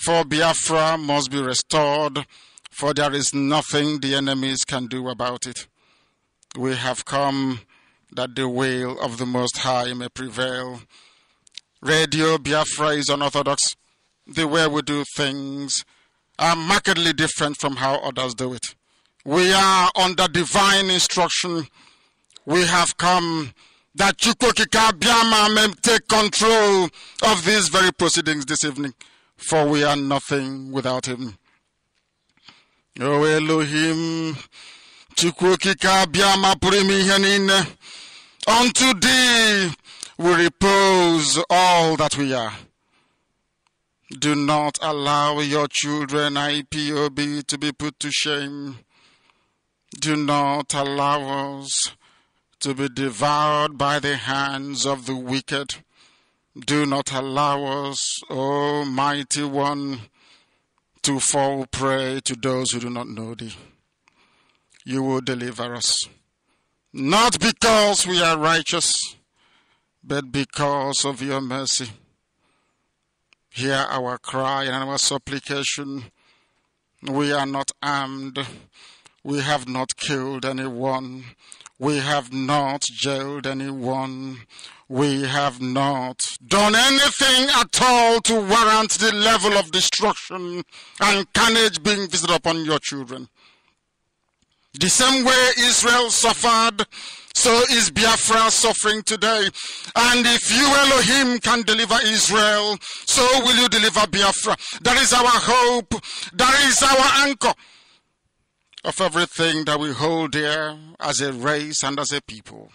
Therefore, Biafra must be restored, for there is nothing the enemies can do about it. We have come that the will of the Most High may prevail. Radio Biafra is unorthodox. The way we do things are markedly different from how others do it. We are under divine instruction. We have come that Chukwokika Biama may take control of these very proceedings this evening, for we are nothing without him. O Elohim, Chukwokika Biama Purimi Henine, unto thee we repose all that we are. Do not allow your children, IPOB, to be put to shame. Do not allow us to be devoured by the hands of the wicked. Do not allow us, O mighty one, to fall prey to those who do not know thee. You will deliver us, not because we are righteous, but because of your mercy. Hear our cry and our supplication. We are not armed. We have not killed anyone. We have not jailed anyone. We have not done anything at all to warrant the level of destruction and carnage being visited upon your children. The same way Israel suffered, so is Biafra suffering today. And if you, Elohim, can deliver Israel, so will you deliver Biafra. That is our hope. That is our anchor of everything that we hold dear as a race and as a people.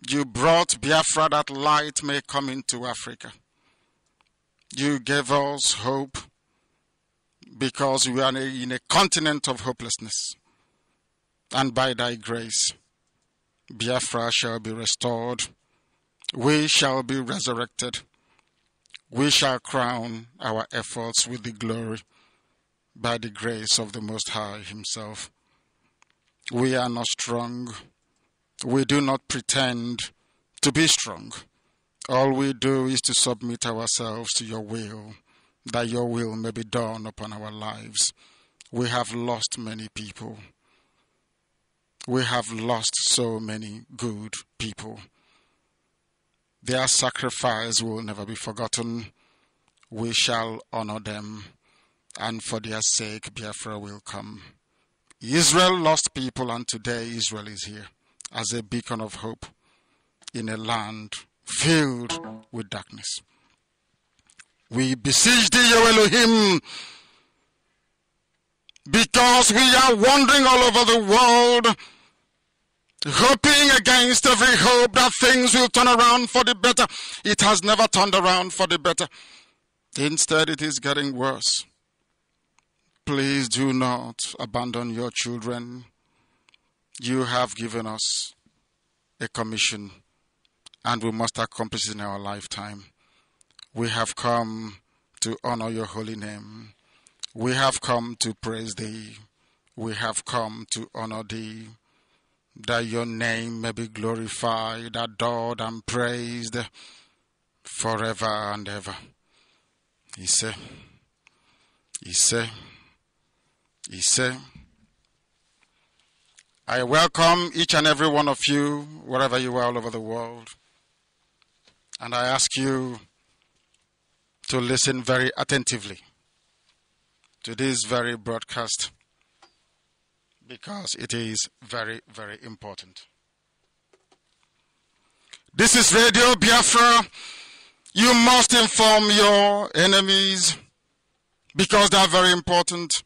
You brought Biafra that light may come into Africa. You gave us hope because we are in a continent of hopelessness. And by thy grace, Biafra shall be restored. We shall be resurrected. We shall crown our efforts with the glory by the grace of the Most High himself. We are not strong. We do not pretend to be strong. All we do is to submit ourselves to your will, that your will may be done upon our lives. We have lost many people. We have lost so many good people. Their sacrifice will never be forgotten. We shall honor them, and for their sake, Biafra will come. Israel lost people, and today Israel is here as a beacon of hope in a land filled with darkness. We beseech thee, O Elohim, because we are wandering all over the world, hoping against every hope that things will turn around for the better. It has never turned around for the better. Instead, it is getting worse. Please do not abandon your children. You have given us a commission, and we must accomplish it in our lifetime. We have come to honor your holy name. We have come to praise thee. We have come to honor thee, that your name may be glorified, adored, and praised forever and ever. Ise. I welcome each and every one of you, wherever you are all over the world. And I ask you to listen very attentively to this very broadcast, because it is very, very important. This is Radio Biafra. You must inform your enemies, because they are very important.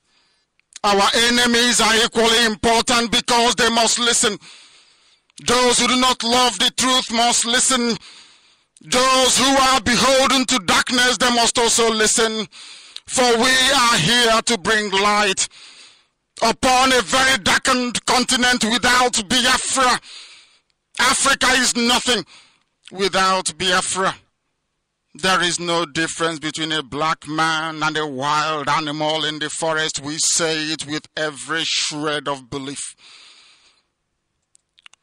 Our enemies are equally important because they must listen. Those who do not love the truth must listen. Those who are beholden to darkness, they must also listen. For we are here to bring light upon a very darkened continent without Biafra. Africa is nothing without Biafra. There is no difference between a black man and a wild animal in the forest. We say it with every shred of belief,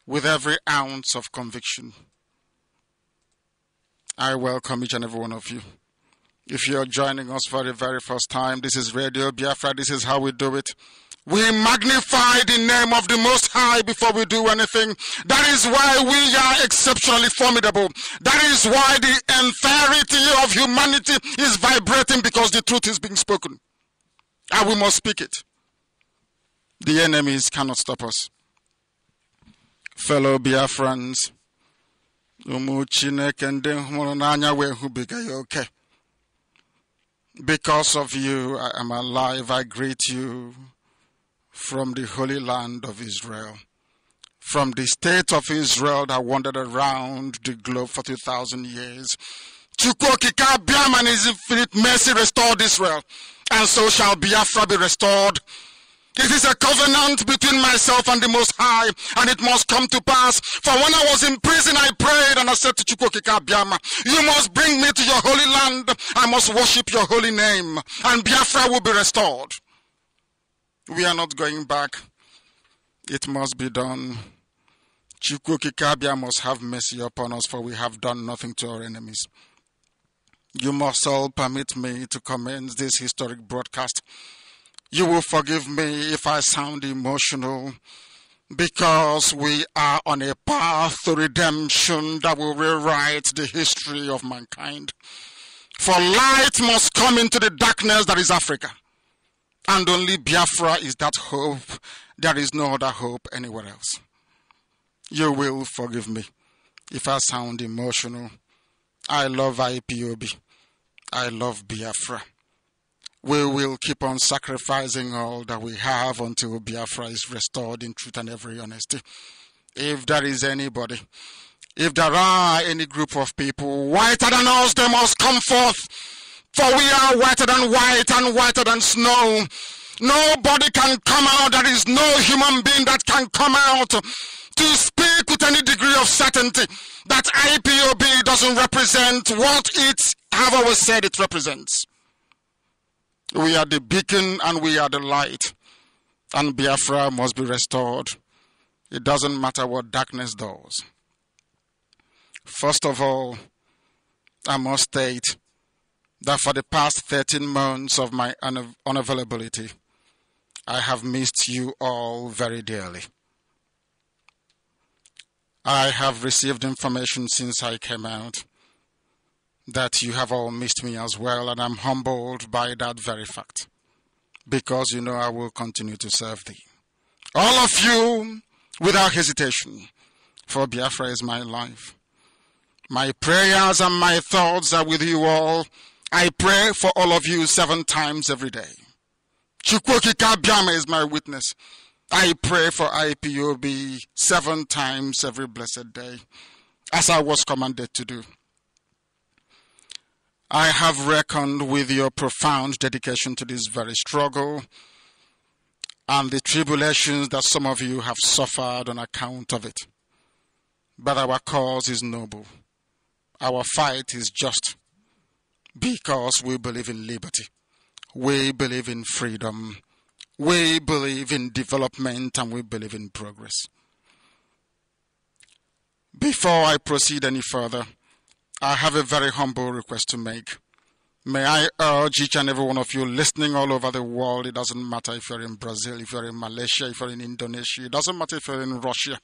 with every ounce of conviction. I welcome each and every one of you. If you're joining us for the very first time, this is Radio Biafra. This is how we do it. We magnify the name of the Most High before we do anything. That is why we are exceptionally formidable. That is why the entirety of humanity is vibrating, because the truth is being spoken. And we must speak it. The enemies cannot stop us. Fellow Biafrans, because of you, I am alive. I greet you from the Holy Land of Israel, from the state of Israel that wandered around the globe for 2,000 years. Chukwokika Biam and his infinite mercy restored Israel, and so shall Biafra be restored. It is a covenant between myself and the Most High, and it must come to pass. For when I was in prison, I prayed and I said to Chukwokika Biama, you must bring me to your holy land. I must worship your holy name, and Biafra will be restored. We are not going back. It must be done. Chukwokika Biama must have mercy upon us, for we have done nothing to our enemies. You must all permit me to commence this historic broadcast. You will forgive me if I sound emotional, because we are on a path to redemption that will rewrite the history of mankind. For light must come into the darkness that is Africa, and only Biafra is that hope. There is no other hope anywhere else. You will forgive me if I sound emotional. I love IPOB. I love Biafra. We will keep on sacrificing all that we have until Biafra is restored in truth and every honesty. If there is anybody, if there are any group of people whiter than us, they must come forth. For we are whiter than white and whiter than snow. Nobody can come out. There is no human being that can come out to speak with any degree of certainty that IPOB doesn't represent what it have always said it represents. We are the beacon and we are the light, and Biafra must be restored. It doesn't matter what darkness does. First of all, I must state that for the past 13 months of my unavailability, I have missed you all very dearly. I have received information since I came out that you have all missed me as well, and I'm humbled by that very fact, because you know I will continue to serve thee. All of you, without hesitation, for Biafra is my life. My prayers and my thoughts are with you all. I pray for all of you 7 times every day. Chukwokika Biama is my witness. I pray for IPOB 7 times every blessed day, as I was commanded to do. I have reckoned with your profound dedication to this very struggle and the tribulations that some of you have suffered on account of it. But our cause is noble. Our fight is just, because we believe in liberty. We believe in freedom. We believe in development, and we believe in progress. Before I proceed any further, I have a very humble request to make. May I urge each and every one of you listening all over the world, it doesn't matter if you're in Brazil, if you're in Malaysia, if you're in Indonesia, it doesn't matter if you're in Russia.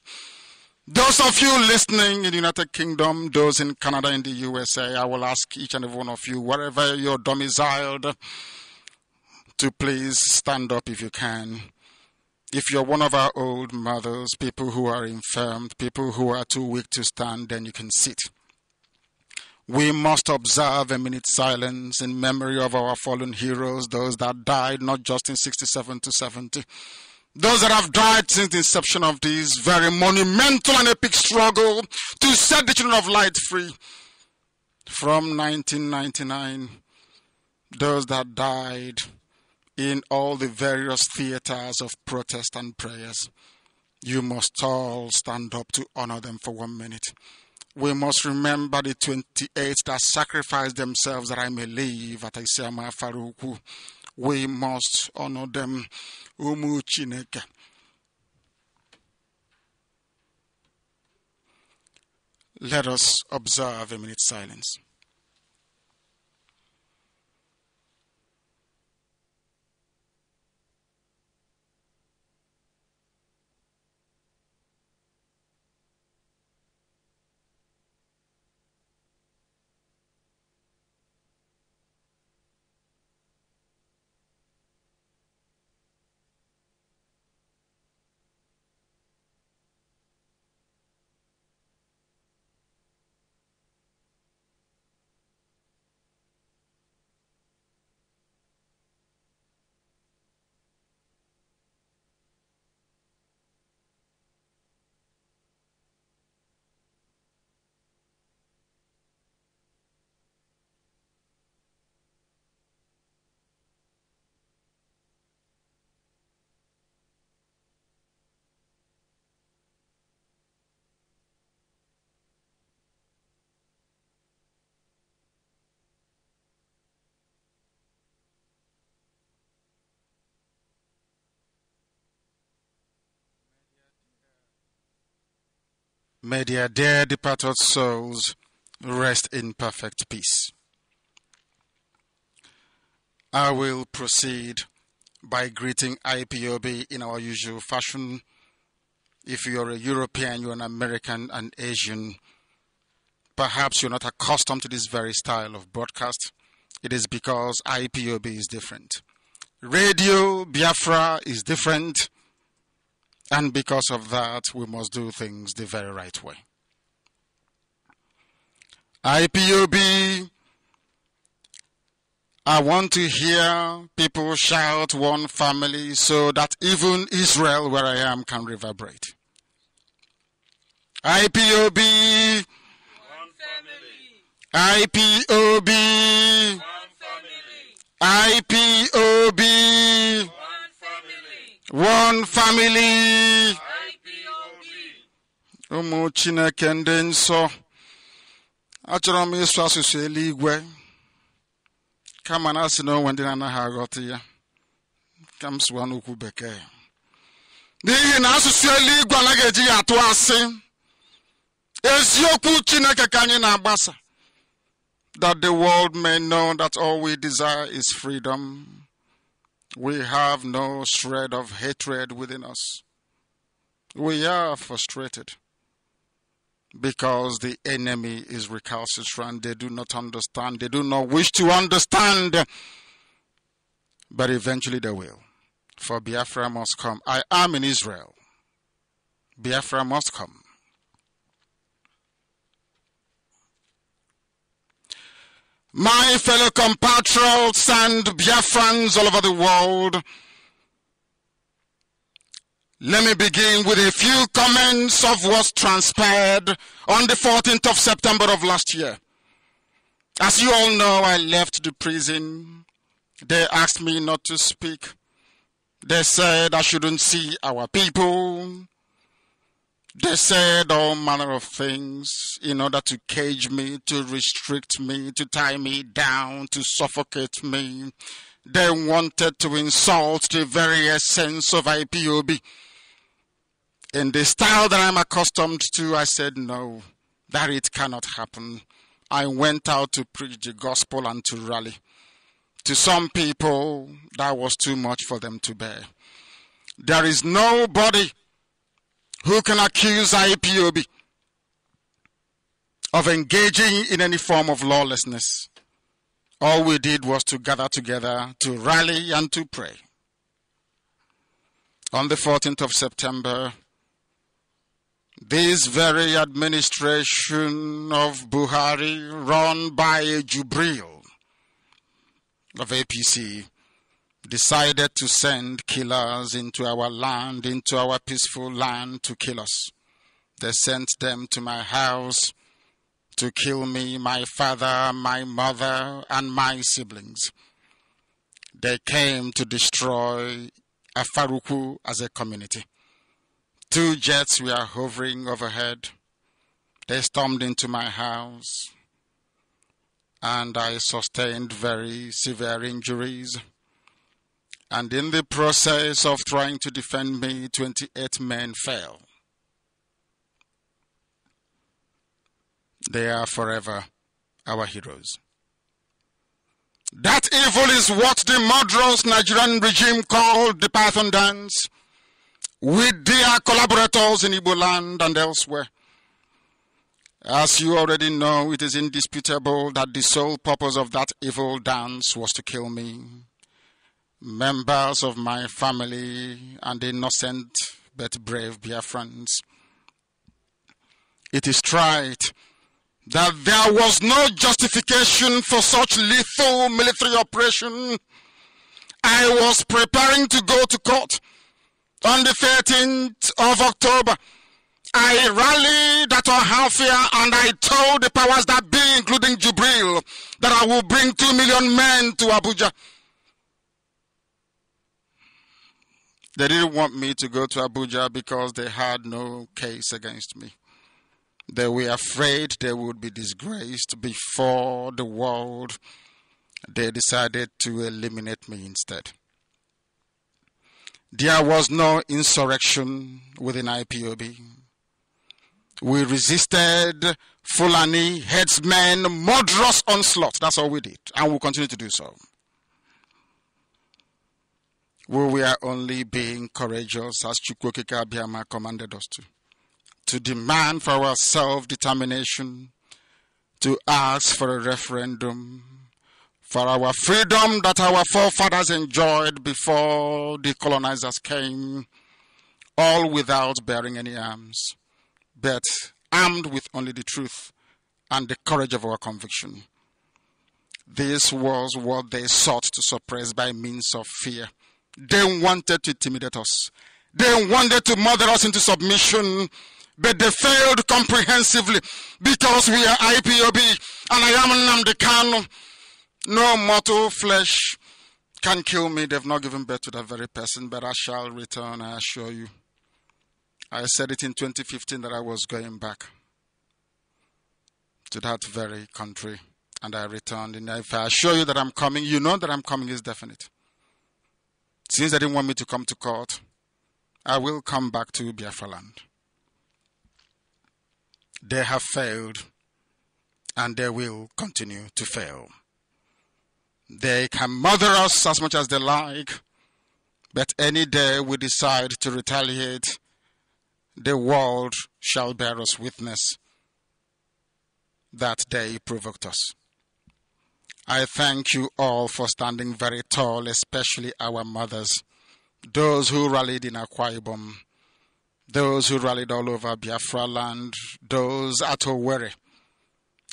Those of you listening in the United Kingdom, those in Canada, in the USA, I will ask each and every one of you, wherever you're domiciled, to please stand up if you can. If you're one of our old mothers, people who are infirm, people who are too weak to stand, then you can sit. We must observe a minute's silence in memory of our fallen heroes, those that died not just in 67 to 70, those that have died since the inception of this very monumental and epic struggle to set the children of light free. From 1999, those that died in all the various theaters of protest and prayers, you must all stand up to honor them for 1 minute. We must remember the 28 that sacrificed themselves that I may live at Isiama Faruku. We must honor them. Umu Chineke. Let us observe a minute's silence. May their dear departed souls rest in perfect peace. I will proceed by greeting IPOB in our usual fashion. If you're a European, you're an American, an Asian, perhaps you're not accustomed to this very style of broadcast. It is because IPOB is different. Radio Biafra is different, and because of that, we must do things the very right way. IPOB, I want to hear people shout one family so that even Israel, where I am, can reverberate. IPOB, one family. IPOB, One family. IPOB, One family. one family. IPOB. Ụmụ Chineke ndị nsọ, achọrọ m ịsụ asụsụ eluigwe kama na asị na onwe ndị na-anaghị aghọta ya ka m sụwa n'okwu bekee, n'ihi na asụsụ eluigwe anaghị eji ya atụ asị. Eziokwu Chineke ka anyị na-agbasa, that the world may know that all we desire is freedom. We have no shred of hatred within us. We are frustrated because the enemy is recalcitrant. They do not understand. They do not wish to understand. But eventually they will. For Biafra must come. I am in Israel. Biafra must come. My fellow compatriots and Biafrans all over the world, let me begin with a few comments of what transpired on the 14th of September of last year. As you all know, I left the prison. They asked me not to speak. They said I shouldn't see our people. They said all manner of things in order to cage me, to restrict me, to tie me down, to suffocate me. They wanted to insult the very essence of IPOB. In the style that I'm accustomed to, I said no, that it cannot happen. I went out to preach the gospel and to rally. To some people, that was too much for them to bear. There is nobody who can accuse IPOB of engaging in any form of lawlessness. All we did was to gather together, to rally and to pray. On the 14th of September, this very administration of Buhari, run by a Jubril of APC, decided to send killers into our land, into our peaceful land, to kill us. They sent them to my house to kill me, my father, my mother, and my siblings. They came to destroy Afaruku as a community. 2 jets were hovering overhead. They stormed into my house, and I sustained very severe injuries. And in the process of trying to defend me, 28 men fell. They are forever our heroes. That evil is what the murderous Nigerian regime called the Python dance, with their collaborators in Igbo land and elsewhere. As you already know, it is indisputable that the sole purpose of that evil dance was to kill me, members of my family, and innocent but brave Biafrans. It is trite that there was no justification for such lethal military operation. I was preparing to go to court on the 13th of October. I rallied at Ohafia and I told the powers that be, including Jubril, that I will bring 2 million men to Abuja. They didn't want me to go to Abuja because they had no case against me. They were afraid they would be disgraced before the world. They decided to eliminate me instead. There was no insurrection within IPOB. We resisted Fulani headsmen, murderous onslaught. That's all we did, and we'll continue to do so. We were only being courageous, as Chukwokika Abia commanded us to demand for our self-determination, to ask for a referendum, for our freedom that our forefathers enjoyed before the colonizers came, all without bearing any arms, but armed with only the truth and the courage of our conviction. This was what they sought to suppress by means of fear. They wanted to intimidate us. They wanted to murder us into submission, but they failed comprehensively because we are IPOB and I am Nnamdi Kanu. No mortal flesh can kill me. They've not given birth to that very person, but I shall return, I assure you. I said it in 2015 that I was going back to that very country, and I returned. And if I assure you that I'm coming, you know that I'm coming is definite. Since they didn't want me to come to court, I will come back to Biafra land. They have failed, and they will continue to fail. They can murder us as much as they like, but any day we decide to retaliate, the world shall bear us witness that they provoked us. I thank you all for standing very tall, especially our mothers, those who rallied in Akwa Ibom, those who rallied all over Biafra land, those at Owerri,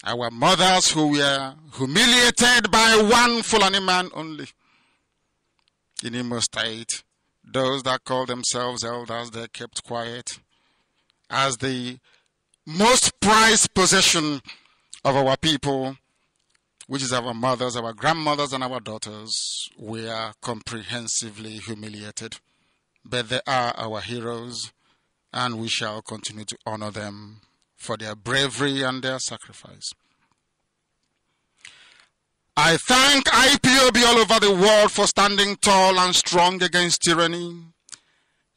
our mothers who were humiliated by one Fulani man only in Imo State, those that called themselves elders, they kept quiet. As the most prized possession of our people, which is our mothers, our grandmothers, and our daughters, we are comprehensively humiliated. But they are our heroes, and we shall continue to honor them for their bravery and their sacrifice. I thank IPOB all over the world for standing tall and strong against tyranny,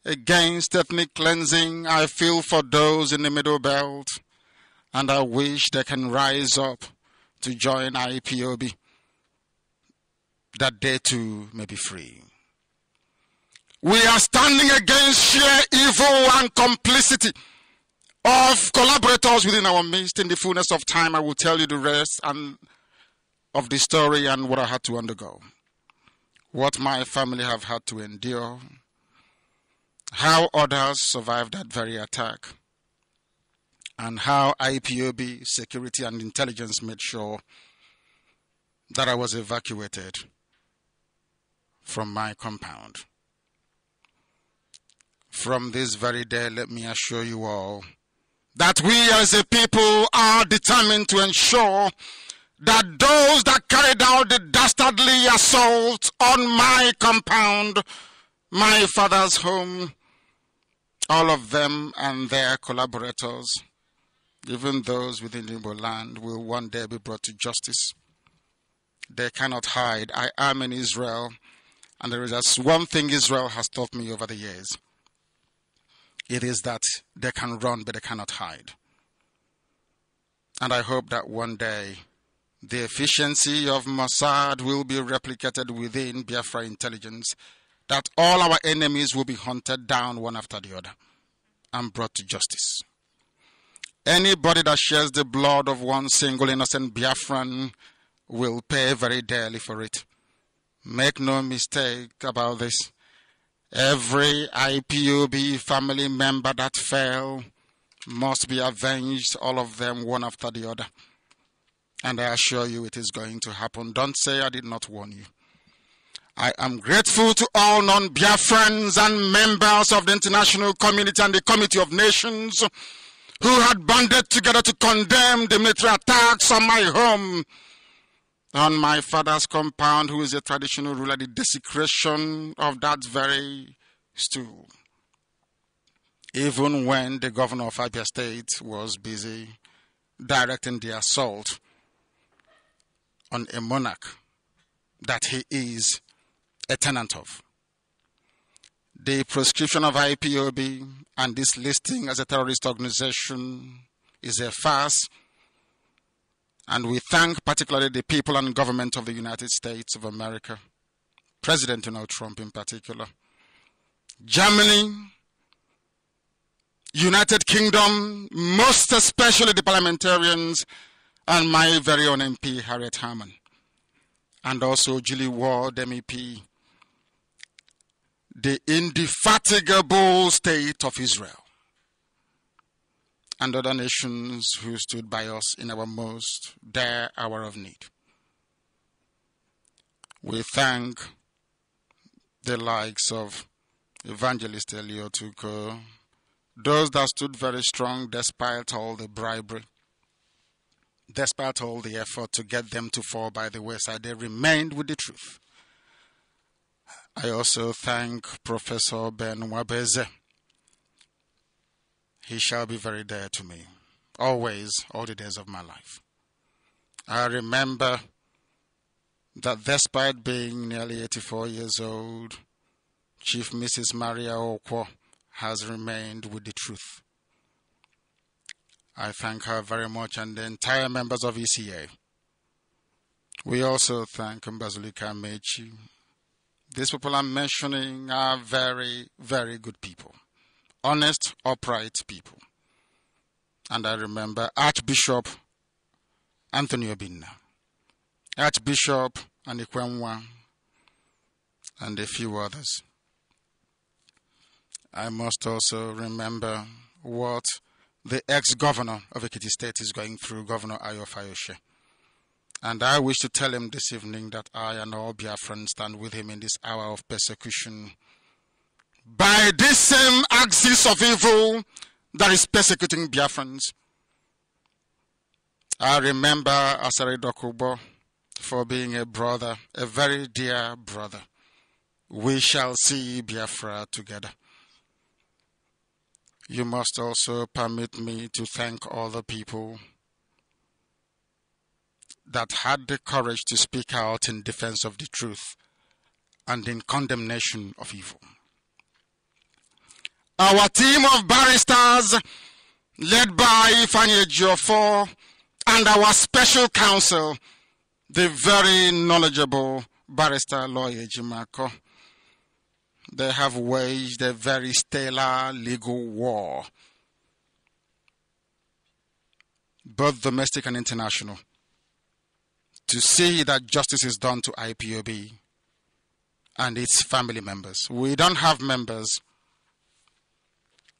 against ethnic cleansing. I feel for those in the Middle Belt, and I wish they can rise up to join IPOB, that they too may be free. We are standing against sheer evil and complicity of collaborators within our midst. In the fullness of time, I will tell you the rest and of the story and what I had to undergo, what my family have had to endure, how others survived that very attack, and how IPOB security and intelligence made sure that I was evacuated from my compound. From this very day, let me assure you all that we as a people are determined to ensure that those that carried out the dastardly assault on my compound, my father's home, all of them and their collaborators, even those within Igbo land, will one day be brought to justice. They cannot hide. I am in Israel, and there is just one thing Israel has taught me over the years. It is that they can run, but they cannot hide. And I hope that one day the efficiency of Mossad will be replicated within Biafra intelligence, that all our enemies will be hunted down one after the other and brought to justice. Anybody that shares the blood of one single innocent Biafran will pay very dearly for it. Make no mistake about this. Every IPOB family member that fell must be avenged, all of them one after the other. And I assure you it is going to happen. Don't say I did not warn you. I am grateful to all non-Biafrans and members of the international community and the Committee of Nations who had banded together to condemn the military attacks on my home, on my father's compound, who is a traditional ruler, the desecration of that very stool. Even when the governor of Abia State was busy directing the assault on a monarch that he is a tenant of. the proscription of IPOB and this listing as a terrorist organization is a farce. And we thank particularly the people and government of the United States of America, President Donald Trump in particular, Germany, United Kingdom, most especially the parliamentarians, and my very own MP, Harriet Harman, and also Julie Ward, MEP, the indefatigable state of Israel, and other nations who stood by us in our most dire hour of need. We thank the likes of Evangelist Eliot Uko, those that stood very strong despite all the bribery, despite all the effort to get them to fall by the wayside. They remained with the truth. I also thank Professor Ben Wabeze. He shall be very dear to me, always, all the days of my life. I remember that despite being nearly 84 years old, Chief Mrs. Maria Okwo has remained with the truth. I thank her very much and the entire members of ECA. We also thank Mbazulika Mechi. These people I'm mentioning are very, very good people. Honest, upright people. And I remember Archbishop Anthony Obinna, Archbishop Anikwenwa, and a few others. I must also remember what the ex-governor of Ekiti State is going through, Governor Ayo Fayose. And I wish to tell him this evening that I and all Biafrans stand with him in this hour of persecution by this same axis of evil that is persecuting Biafrans. I remember Asare Dokubo for being a brother, a very dear brother. We shall see Biafra together. You must also permit me to thank all the people that had the courage to speak out in defense of the truth and in condemnation of evil. Our team of barristers, led by Ifeanyi Ejiofor, and our special counsel, the very knowledgeable barrister Lawyer Jimako, they have waged a very stellar legal war, both domestic and international, to see that justice is done to IPOB and its family members. We don't have members,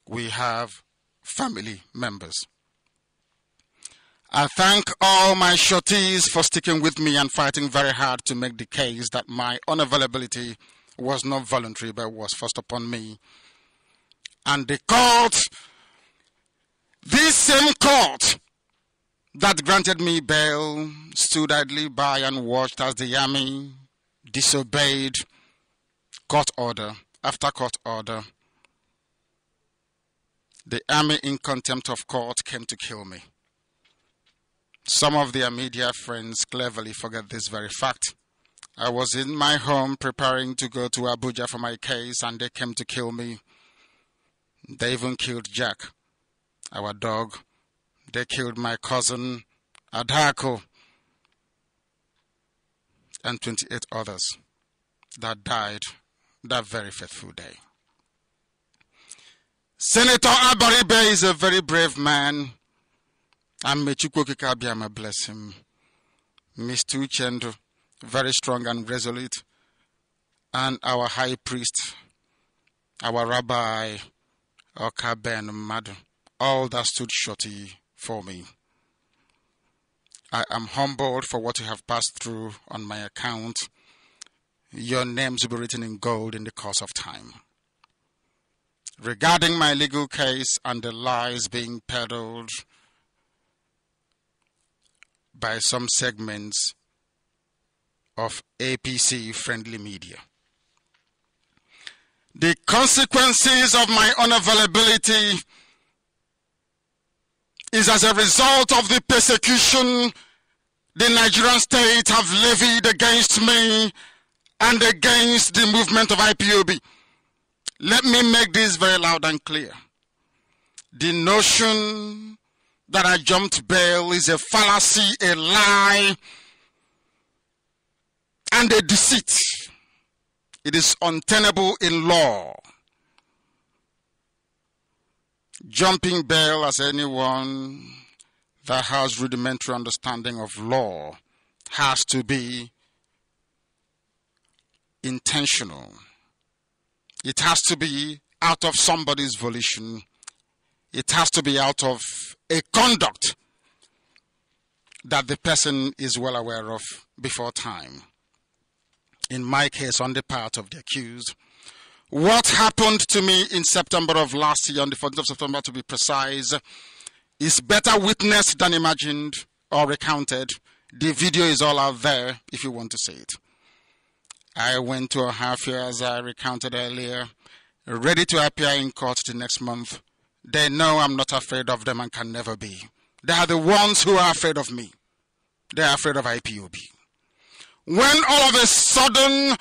we have family members. I thank all my shorties for sticking with me and fighting very hard to make the case that my unavailability was not voluntary but was forced upon me. And the court, this same court that granted me bail, stood idly by and watched as the army disobeyed court order after court order. The army, in contempt of court, came to kill me. Some of their media friends cleverly forget this very fact. I was in my home preparing to go to Abuja for my case, and they came to kill me. They even killed Jack, our dog. They killed my cousin, Adako, and 28 others that died that very fateful day. Senator Abaribe is a very brave man, and may Chukwuokike Abia bless him. Mr. Uchendu, very strong and resolute, and our high priest, our rabbi, Oka Ben Madu, all that stood shorty for me. I am humbled for what you have passed through on my account. Your names will be written in gold in the course of time. Regarding my legal case and the lies being peddled by some segments of APC-friendly media, the consequences of my unavailability is as a result of the persecution the Nigerian state have levied against me and against the movement of IPOB. Let me make this very loud and clear. The notion that I jumped bail is a fallacy, a lie, and a deceit. It is untenable in law. Jumping bail, as anyone that has rudimentary understanding of law, has to be intentional. It has to be out of somebody's volition. It has to be out of a conduct that the person is well aware of before time. In my case, on the part of the accused, what happened to me in September of last year, on the 14th of September to be precise, is better witnessed than imagined or recounted. The video is all out there if you want to see it. I went to a half year, as I recounted earlier, ready to appear in court the next month. They know I'm not afraid of them and can never be. They are the ones who are afraid of me. They are afraid of IPOB. When all of a sudden,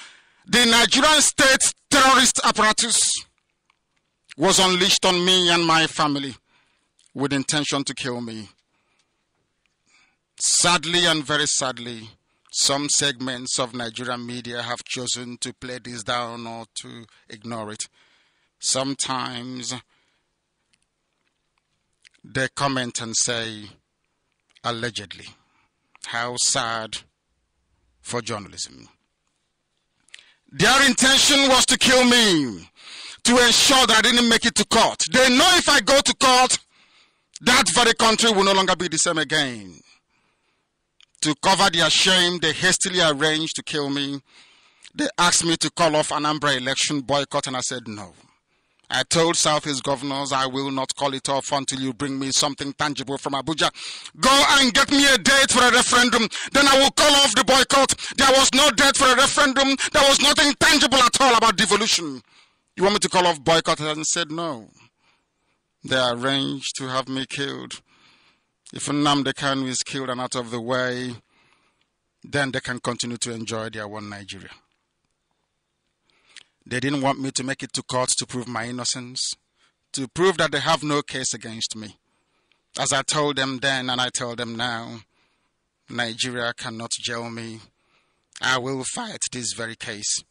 the Nigerian state terrorist apparatus was unleashed on me and my family with intention to kill me. Sadly and very sadly, some segments of Nigerian media have chosen to play this down or to ignore it. Sometimes they comment and say, allegedly. How sad for journalism. Their intention was to kill me, to ensure that I didn't make it to court. They know if I go to court, that very country will no longer be the same again. To cover their shame, they hastily arranged to kill me. They asked me to call off Anambra election boycott, and I said no. I told Southeast governors I will not call it off until you bring me something tangible from Abuja. Go and get me a date for a referendum, then I will call off the boycott. There was no date for a referendum. There was nothing tangible at all about devolution. You want me to call off boycott? And I said no. They arranged to have me killed. If Nnamdi Kanu is killed and out of the way, then they can continue to enjoy their one Nigeria. They didn't want me to make it to court to prove my innocence, to prove that they have no case against me. As I told them then and I tell them now, Nigeria cannot jail me. I will fight this very case.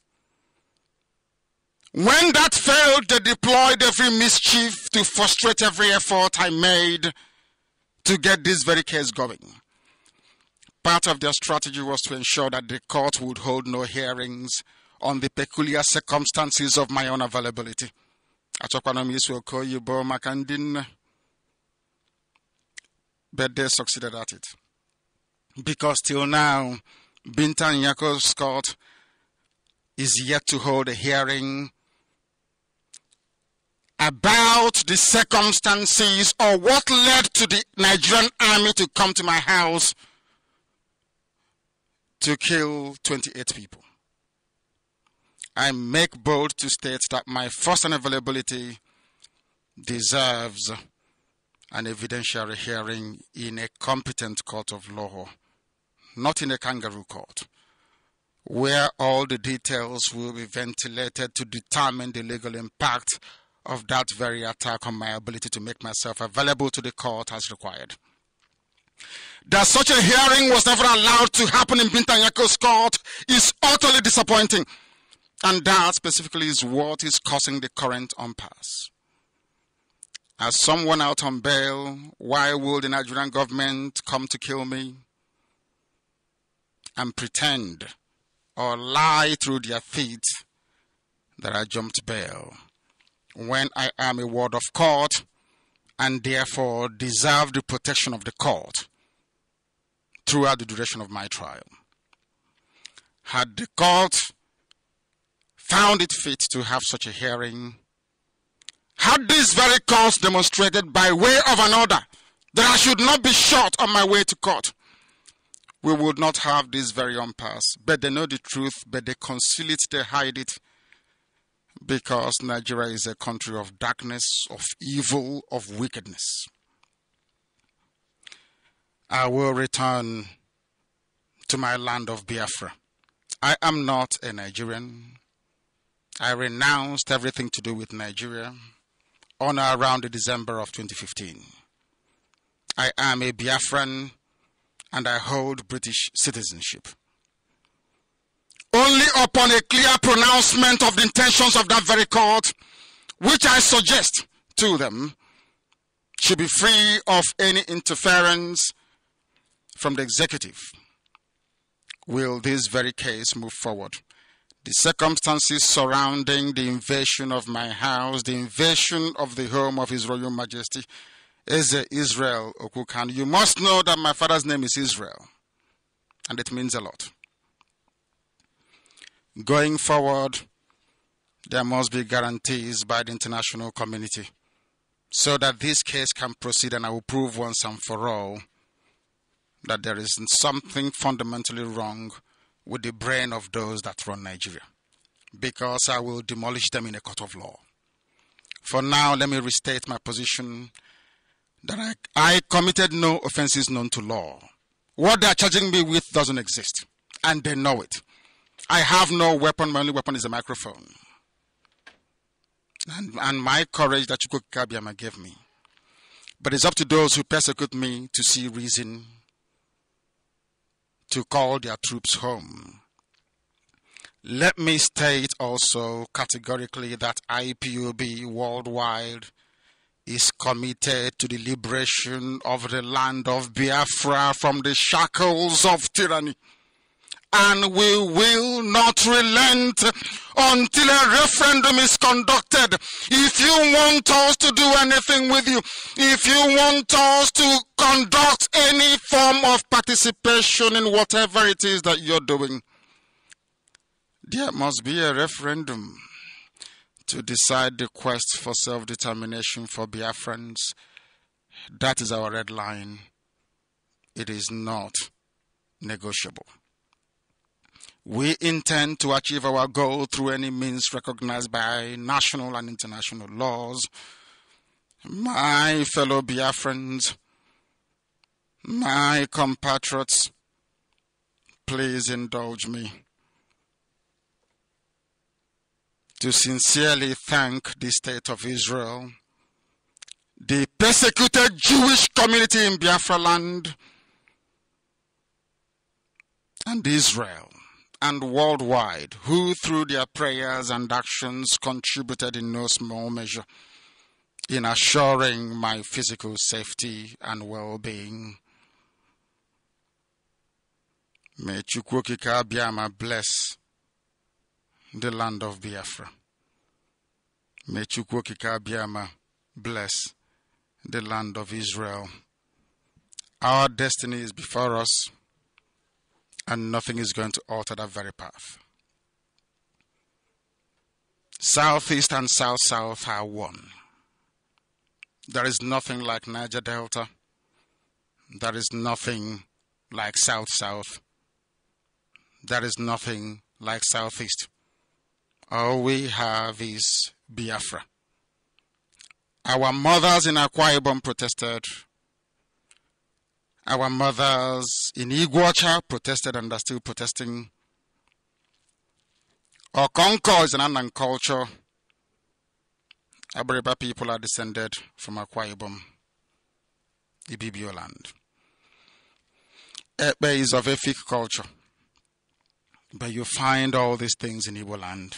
When that failed, they deployed every mischief to frustrate every effort I made to get this very case going. Part of their strategy was to ensure that the court would hold no hearings on the peculiar circumstances of my unavailability. But they succeeded at it. Because till now, Binta Nyako's court is yet to hold a hearing about the circumstances or what led to the Nigerian army to come to my house to kill 28 people. I make bold to state that my first unavailability deserves an evidentiary hearing in a competent court of law, not in a kangaroo court, where all the details will be ventilated to determine the legal impact of that very attack on my ability to make myself available to the court as required. That such a hearing was never allowed to happen in Binta Nyako's court is utterly disappointing. And that specifically is what is causing the current impasse. As someone out on bail, why would the Nigerian government come to kill me and pretend or lie through their teeth that I jumped bail when I am a ward of court and therefore deserve the protection of the court throughout the duration of my trial? Had the court found it fit to have such a hearing, had this very cause demonstrated by way of an order that I should not be shot on my way to court, we would not have this very impasse. But they know the truth, but they conceal it, they hide it, because Nigeria is a country of darkness, of evil, of wickedness. I will return to my land of Biafra. I am not a Nigerian. I renounced everything to do with Nigeria on or around December of 2015. I am a Biafran and I hold British citizenship. Only upon a clear pronouncement of the intentions of that very court, which I suggest to them, should be free of any interference from the executive, will this very case move forward. The circumstances surrounding the invasion of my house, the invasion of the home of His Royal Majesty, Eze Israel Okukan. You must know that my father's name is Israel, and it means a lot. Going forward, there must be guarantees by the international community so that this case can proceed, and I will prove once and for all that there is something fundamentally wrong with the brain of those that run Nigeria, because I will demolish them in a court of law. For now, let me restate my position that I committed no offenses known to law. What they are charging me with doesn't exist, and they know it. I have no weapon. My only weapon is a microphone. And my courage that Chukwu Abia gave me. But it's up to those who persecute me to see reason to call their troops home. Let me state also categorically that IPOB worldwide is committed to the liberation of the land of Biafra from the shackles of tyranny. And we will not relent until a referendum is conducted. If you want us to do anything with you, if you want us to conduct any form of participation in whatever it is that you're doing, there must be a referendum to decide the quest for self-determination for Biafrans. That is our red line. It is not negotiable. We intend to achieve our goal through any means recognized by national and international laws. My fellow Biafrans, my compatriots, please indulge me to sincerely thank the State of Israel, the persecuted Jewish community in Biafra land, and Israel, and worldwide, who through their prayers and actions contributed in no small measure in assuring my physical safety and well-being. May Chukwu Abia bless the land of Biafra. May Chukwu Abia bless the land of Israel. Our destiny is before us, and nothing is going to alter that very path. Southeast and South-South are one. There is nothing like Niger Delta. There is nothing like South-South. There is nothing like Southeast. All we have is Biafra. Our mothers in Akwa Ibom protested. Our mothers in Iguacha protested and are still protesting. Okonko is an Annan culture. Abariba people are descended from Akwa Ibom, Ibibio land. Ekpe is of Efik culture. But you find all these things in Igbo land.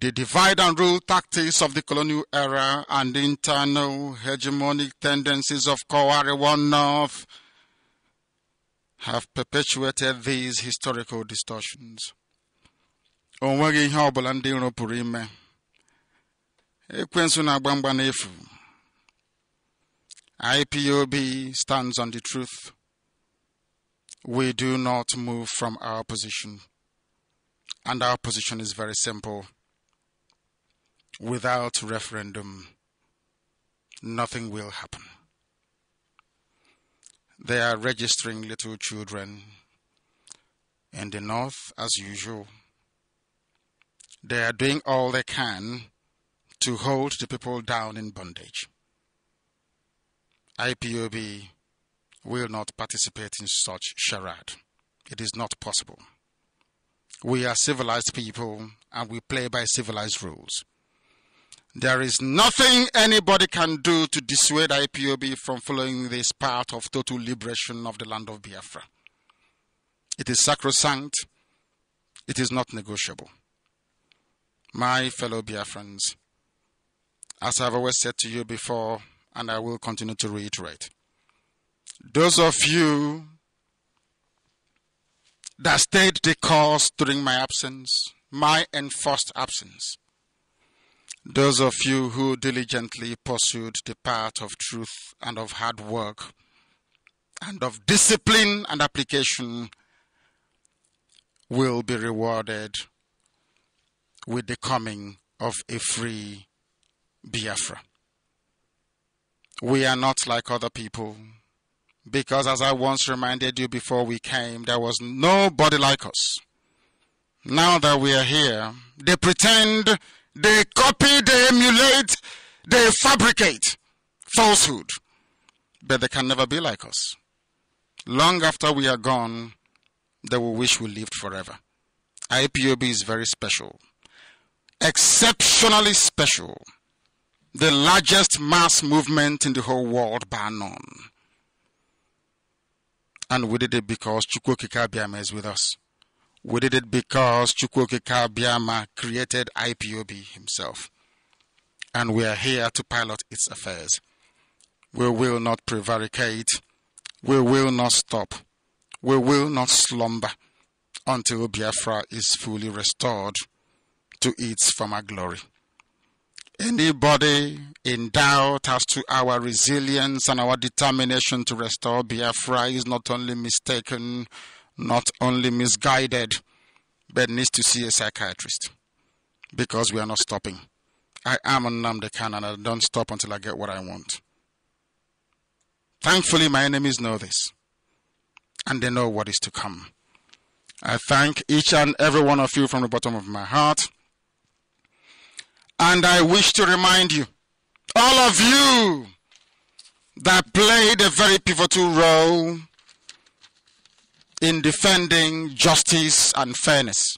The divide and rule tactics of the colonial era and the internal hegemonic tendencies of Kowari One North have perpetuated these historical distortions. Onwegi ihe ọbụla ndị iro pụrụ ime. Ekwensu na-agba mgba n'efu. IPOB stands on the truth. We do not move from our position. And our position is very simple. Without referendum, nothing will happen. They are registering little children in the north as usual. They are doing all they can to hold the people down in bondage. IPOB will not participate in such charade. It is not possible. We are civilized people, and we play by civilized rules. There is nothing anybody can do to dissuade IPOB from following this path of total liberation of the land of Biafra. It is sacrosanct. It is not negotiable. My fellow Biafrans, as I've always said to you before, and I will continue to reiterate, those of you that stayed the course during my absence, my enforced absence, those of you who diligently pursued the path of truth and of hard work and of discipline and application will be rewarded with the coming of a free Biafra. We are not like other people, because as I once reminded you before we came, there was nobody like us. Now that we are here, they pretend, they copy, they emulate, they fabricate falsehood, but they can never be like us. Long after we are gone, they will wish we lived forever. IPOB is very special, exceptionally special, the largest mass movement in the whole world bar none. And we did it because Chukwokika Abiyama is with us. We did it because Chukwokika Abiyama created IPOB himself. And we are here to pilot its affairs. We will not prevaricate. We will not stop. We will not slumber until Biafra is fully restored to its former glory. Anybody in doubt as to our resilience and our determination to restore Biafra is not only mistaken, not only misguided, but needs to see a psychiatrist, because we are not stopping. I am Nnamdi Kanu, and I don't stop until I get what I want. Thankfully, my enemies know this, and they know what is to come. I thank each and every one of you from the bottom of my heart. And I wish to remind you, all of you that played a very pivotal role in defending justice and fairness,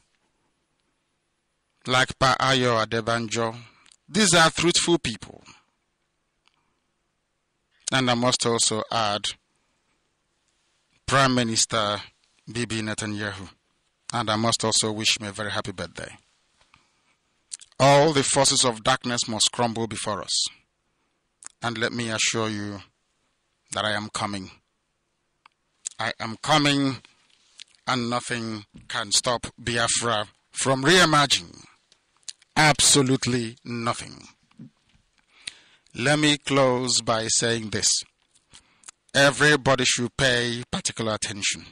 like Pa Ayo Adebanjo, these are truthful people. And I must also add Prime Minister Bibi Netanyahu. And I must also wish him a very happy birthday. All the forces of darkness must crumble before us. And let me assure you that I am coming. I am coming, and nothing can stop Biafra from re-emerging. Absolutely nothing. Let me close by saying this. Everybody should pay particular attention.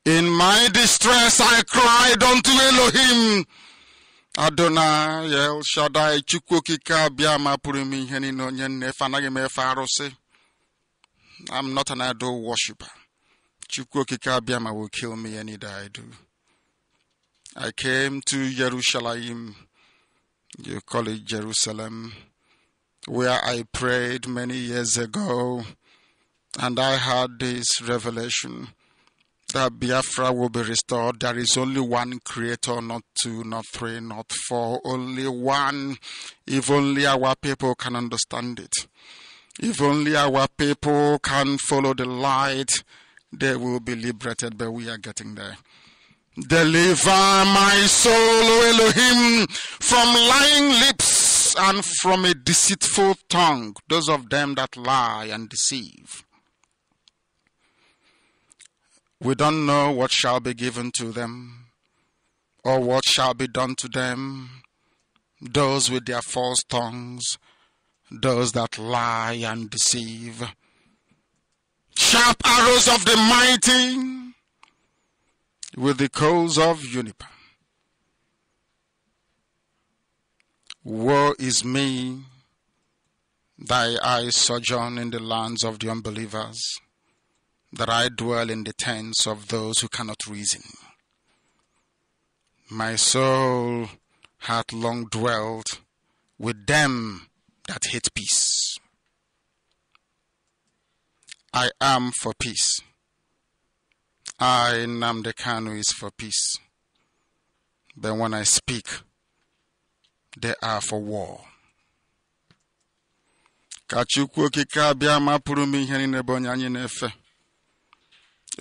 In my distress I cried unto Elohim. Adonai, El Shaddai, Chukwokika Abiyama Purimi Henino Nyen Fanagime Farose. I'm not an idol worshipper. Chukwokika Abiyama will kill me any day I do. I came to Jerusalem, you call it Jerusalem, where I prayed many years ago, and I had this revelation that Biafra will be restored. There is only one creator, not two, not three, not four, only one. If only our people can understand it. If only our people can follow the light, they will be liberated, but we are getting there. Deliver my soul, O Elohim, from lying lips and from a deceitful tongue, those of them that lie and deceive. We don't know what shall be given to them, or what shall be done to them, those with their false tongues, those that lie and deceive. Sharp arrows of the mighty, with the coals of juniper. Woe is me, thy eyes sojourn in the lands of the unbelievers, that I dwell in the tents of those who cannot reason. My soul hath long dwelt with them that hate peace. I am for peace. I, Nnamdi Kanu, is for peace. But when I speak, they are for war. Ka Chukwu okike Abia mapụrụ m ihe niile bụ onye anyị na-efe.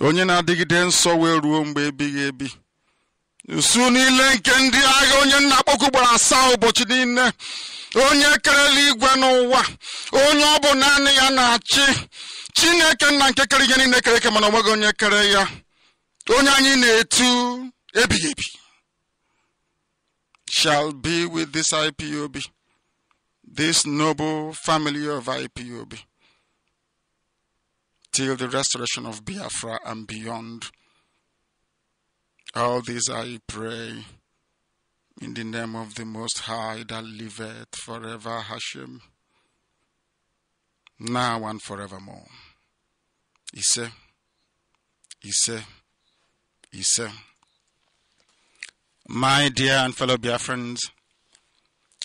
Onye na-adịgide nsọ wee ruo mgbe ebighị ebi. Usu niile nke ndị agha onye nna-akpọku gbara asaa ụbọchị niile. Onye kere eluigwe n'ụwa. Onye ọ bụ naanị ya na-achị. Chineke nna nke kere ihe niile kere eke mana onweghị onye kere ya. Onye anyị na-etu ebighị ebi. Shall be with this IPOB, this noble family of IPOB, till the restoration of Biafra and beyond. All this I pray in the name of the Most High that liveth forever, Hashem, now and forevermore. Ise, Ise, Ise. My dear and fellow Biafrans,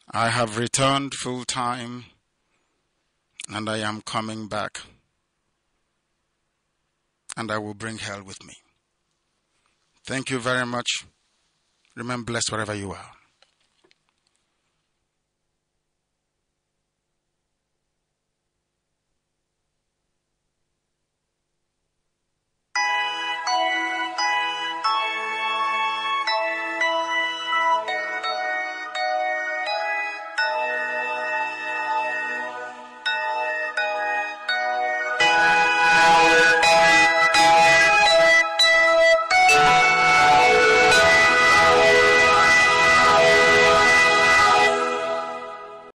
I have returned full time and I am coming back, and I will bring hell with me. Thank you very much. Remain blessed wherever you are.